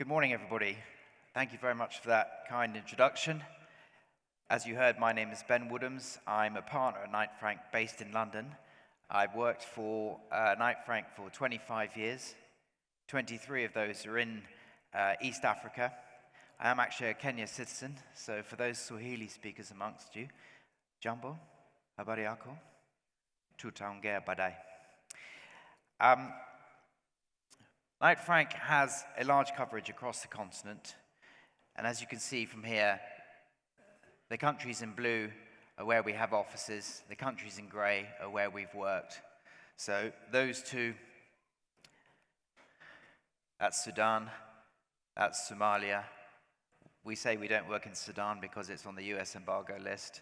Good morning, everybody. Thank you very much for that kind introduction. As you heard, my name is Ben Woodhams. I'm a partner at Knight Frank based in London. I've worked for Knight Frank for 25 years. 23 of those are in East Africa. I am actually a Kenya citizen, so for those Swahili speakers amongst you, Jambo, habari yako, tutaongea baadaye. Knight Frank has a large coverage across the continent, and as you can see from here, the countries in blue are where we have offices, the countries in grey are where we've worked. So those two, that's Sudan, that's Somalia. We say we don't work in Sudan because it's on the US embargo list.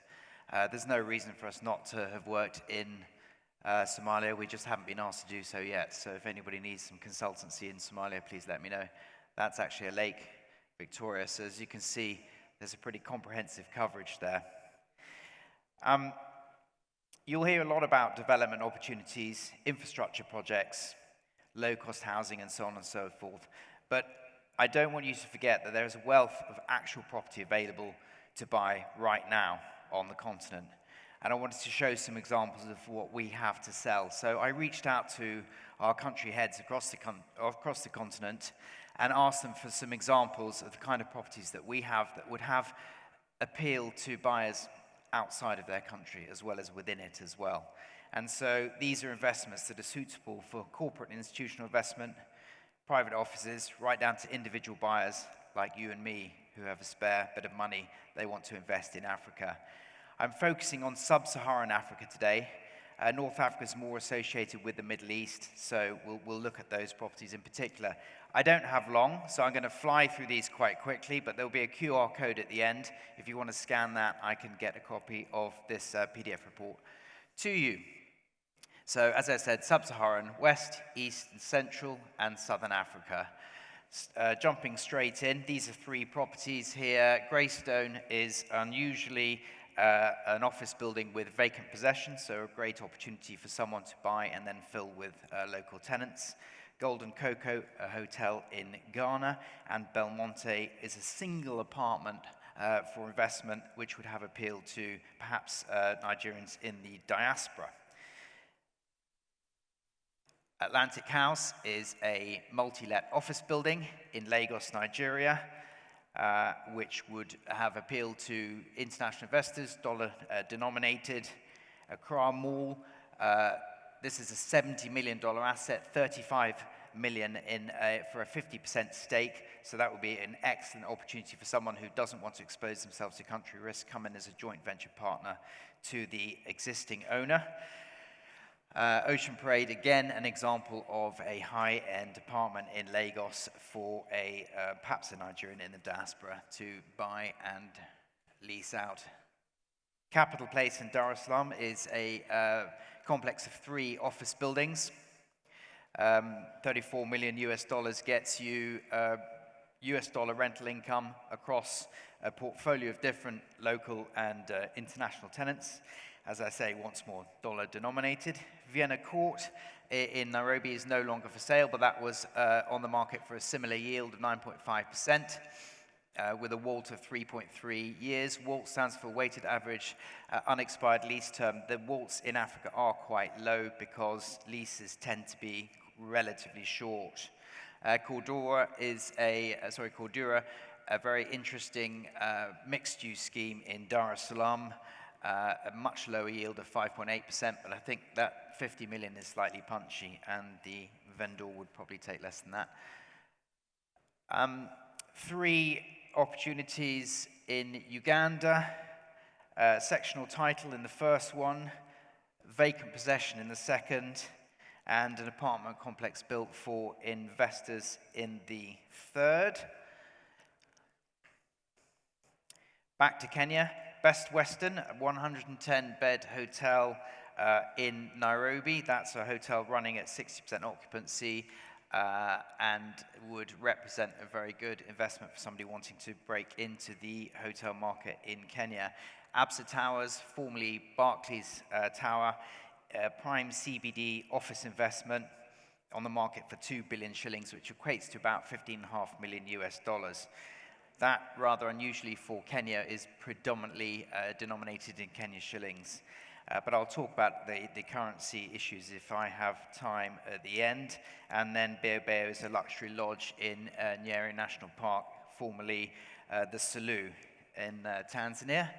There's no reason for us not to have worked in Somalia. We just haven't been asked to do so yet. So if anybody needs some consultancy in Somalia, please let me know. That's actually a Lake Victoria. So as you can see, there's a pretty comprehensive coverage there. You'll hear a lot about development opportunities, infrastructure projects, low-cost housing, and so on and so forth. But I don't want you to forget that there is a wealth of actual property available to buy right now on the continent. And I wanted to show some examples of what we have to sell. So I reached out to our country heads across the continent and asked them for some examples of the kind of properties that we have that would have appeal to buyers outside of their country as well as within it as well. And so these are investments that are suitable for corporate and institutional investment, private offices, right down to individual buyers like you and me who have a spare bit of money they want to invest in Africa. I'm focusing on sub-Saharan Africa today. North Africa is more associated with the Middle East, so we'll look at those properties in particular. I don't have long, so I'm going to fly through these quite quickly, but there'll be a QR code at the end. If you want to scan that, I can get a copy of this PDF report to you. So, as I said, sub-Saharan, West, East, Central, and Southern Africa. Jumping straight in, these are three properties here. Greystone is unusually an office building with vacant possession, so a great opportunity for someone to buy and then fill with local tenants. Golden Cocoa, a hotel in Ghana, and Belmonte is a single apartment for investment, which would have appeal to perhaps Nigerians in the diaspora. Atlantic House is a multi-let office building in Lagos, Nigeria, which would have appeal to international investors, dollar-denominated. Accra Mall, this is a $70 million asset, $35 million for a 50% stake, so that would be an excellent opportunity for someone who doesn't want to expose themselves to country risk, come in as a joint venture partner to the existing owner. Ocean Parade, again, an example of a high-end apartment in Lagos for perhaps a Nigerian in the diaspora to buy and lease out. Capital Place in Dar es Salaam is a complex of three office buildings. $34 million gets you US dollar rental income across a portfolio of different local and international tenants. As I say, once more, dollar-denominated. Vienna Court in Nairobi is no longer for sale, but that was on the market for a similar yield of 9.5%, with a WALT of 3.3 years. WALT stands for weighted average unexpired lease term. The WALTs in Africa are quite low because leases tend to be relatively short. Cordura, a very interesting mixed-use scheme in Dar es Salaam. A much lower yield of 5.8%, but I think that 50 million is slightly punchy, and the vendor would probably take less than that. Three opportunities in Uganda. Sectional title in the first one, vacant possession in the second, and an apartment complex built for investors in the third. Back to Kenya. Best Western, a 110-bed hotel in Nairobi. That's a hotel running at 60% occupancy and would represent a very good investment for somebody wanting to break into the hotel market in Kenya. Absa Towers, formerly Barclays Tower, prime CBD office investment on the market for 2 billion shillings, which equates to about 15.5 million US dollars. That, rather unusually for Kenya, is predominantly denominated in Kenya shillings. But I'll talk about the currency issues if I have time at the end. And then Beobeo is a luxury lodge in Nyeri National Park, formerly the Selous in Tanzania.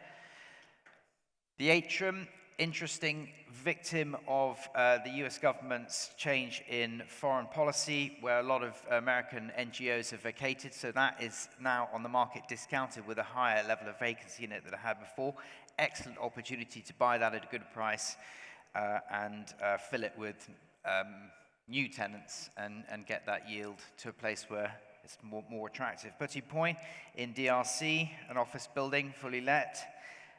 The atrium, interesting victim of the US government's change in foreign policy, where a lot of American NGOs have vacated, so that is now on the market discounted with a higher level of vacancy in it than it had before. Excellent opportunity to buy that at a good price and fill it with new tenants and get that yield to a place where it's more attractive. Petit Point in DRC, an office building fully let.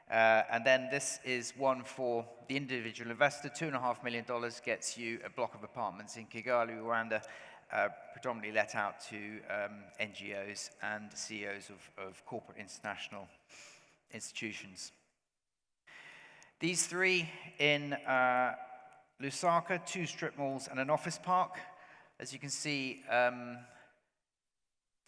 And then this is one for the individual investor. $2.5 million gets you a block of apartments in Kigali, Rwanda, predominantly let out to NGOs and CEOs of corporate international institutions. These three in Lusaka, 2 strip malls and an office park. As you can see,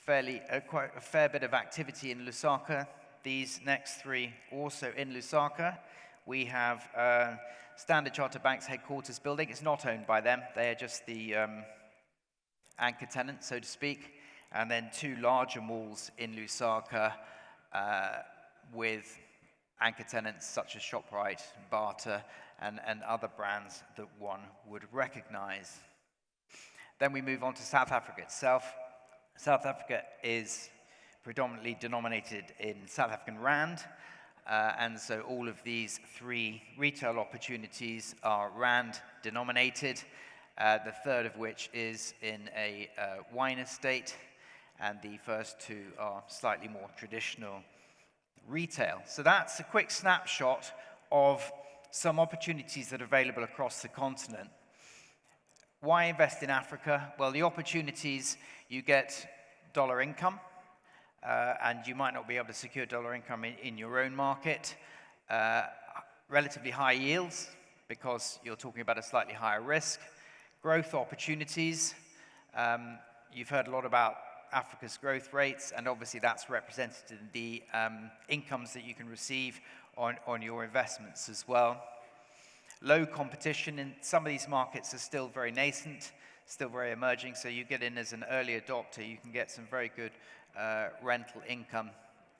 quite a fair bit of activity in Lusaka. These next 3 also in Lusaka. We have Standard Chartered Bank's headquarters building. It's not owned by them. They are just the anchor tenant, so to speak. And then 2 larger malls in Lusaka with anchor tenants such as ShopRite, Bata, and other brands that one would recognize. Then we move on to South Africa itself. South Africa is predominantly denominated in South African rand, and so all of these 3 retail opportunities are rand denominated, the third of which is in a wine estate, and the first 2 are slightly more traditional retail. So that's a quick snapshot of some opportunities that are available across the continent. Why invest in Africa? Well, the opportunities, you get dollar income, and you might not be able to secure dollar income in your own market. Relatively high yields, because you're talking about a slightly higher risk. Growth opportunities. You've heard a lot about Africa's growth rates, and obviously that's represented in the incomes that you can receive on your investments as well. Low competition in some of these markets are still very nascent, still very emerging, so you get in as an early adopter, you can get some very good rental income.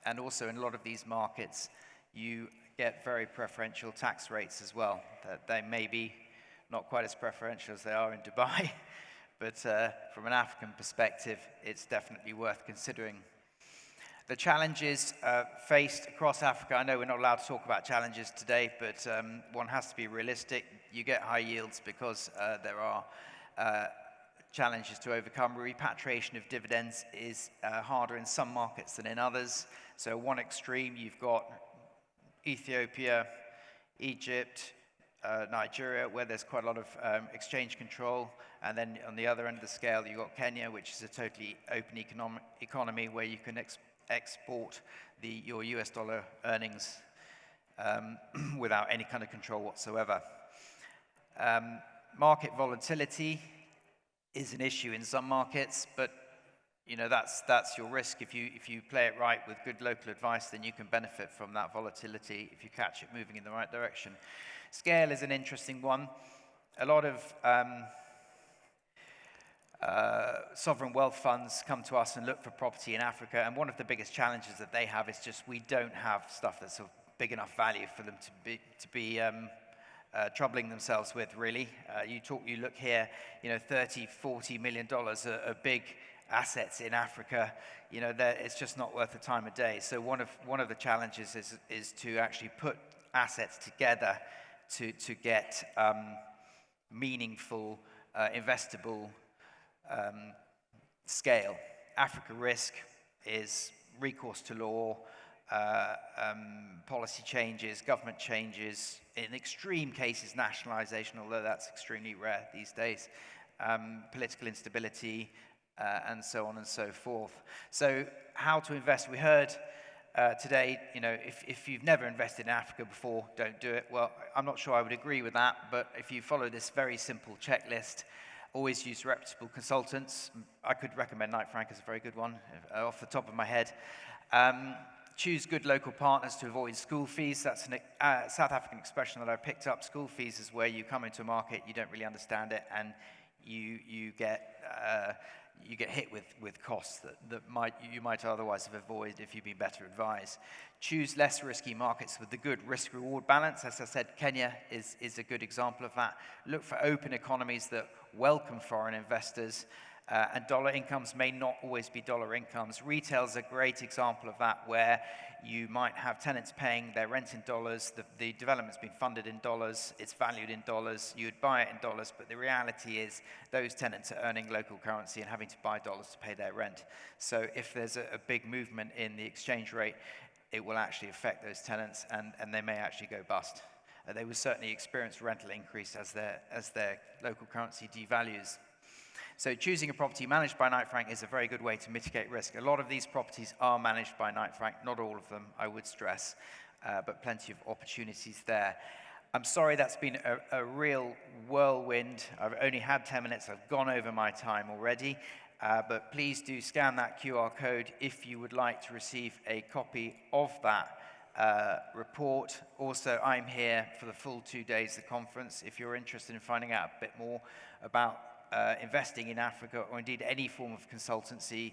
And also in a lot of these markets, you get very preferential tax rates as well. They may be not quite as preferential as they are in Dubai, but from an African perspective, it's definitely worth considering. The challenges faced across Africa, I know we're not allowed to talk about challenges today, but one has to be realistic. You get high yields because there are challenges to overcome. Repatriation of dividends is harder in some markets than in others. So one extreme, you've got Ethiopia, Egypt, Nigeria, where there's quite a lot of exchange control. And then on the other end of the scale, you've got Kenya, which is a totally open economy where you can export your US dollar earnings without any kind of control whatsoever. Market volatility is an issue in some markets, but you know that's your risk. If you play it right with good local advice, then you can benefit from that volatility if you catch it moving in the right direction. Scale is an interesting one. A lot of sovereign wealth funds come to us and look for property in Africa, and one of the biggest challenges that they have is just we don't have stuff that's of big enough value for them to be troubling themselves with, really. You look here, $30-40 million are big assets in Africa. It's just not worth the time of day. So one of the challenges is to actually put assets together to get meaningful, investable scale. Africa risk is recourse to law, policy changes, government changes, in extreme cases nationalization, although that's extremely rare these days, political instability, and so on and so forth. So how to invest? We heard today, if you've never invested in Africa before, don't do it. Well, I'm not sure I would agree with that, but if you follow this very simple checklist, Always use reputable consultants. I could recommend Knight Frank as a very good one off the top of my head. Choose good local partners to avoid school fees. That's a South African expression that I picked up. School fees is where you come into a market, you don't really understand it, and you get hit with costs that you might otherwise have avoided if you'd been better advised. Choose less risky markets with the good risk-reward balance. As I said, Kenya is a good example of that. Look for open economies that welcome foreign investors, and dollar incomes may not always be dollar incomes. Retail is a great example of that, where you might have tenants paying their rent in dollars, the development's been funded in dollars, it's valued in dollars, you would buy it in dollars, but the reality is those tenants are earning local currency and having to buy dollars to pay their rent. So if there's a big movement in the exchange rate, it will actually affect those tenants, and they may actually go bust. They will certainly experience rental increase as their local currency devalues. So choosing a property managed by Knight Frank is a very good way to mitigate risk. A lot of these properties are managed by Knight Frank, not all of them, I would stress, but plenty of opportunities there. I'm sorry that's been a real whirlwind. I've only had 10 minutes, I've gone over my time already, but please do scan that QR code if you would like to receive a copy of that report. Also, I'm here for the full 2 days of the conference. If you're interested in finding out a bit more about investing in Africa, or indeed any form of consultancy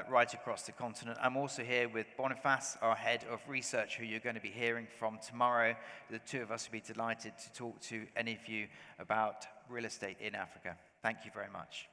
right across the continent. I'm also here with Boniface, our head of research, who you're going to be hearing from tomorrow. The two of us will be delighted to talk to any of you about real estate in Africa. Thank you very much.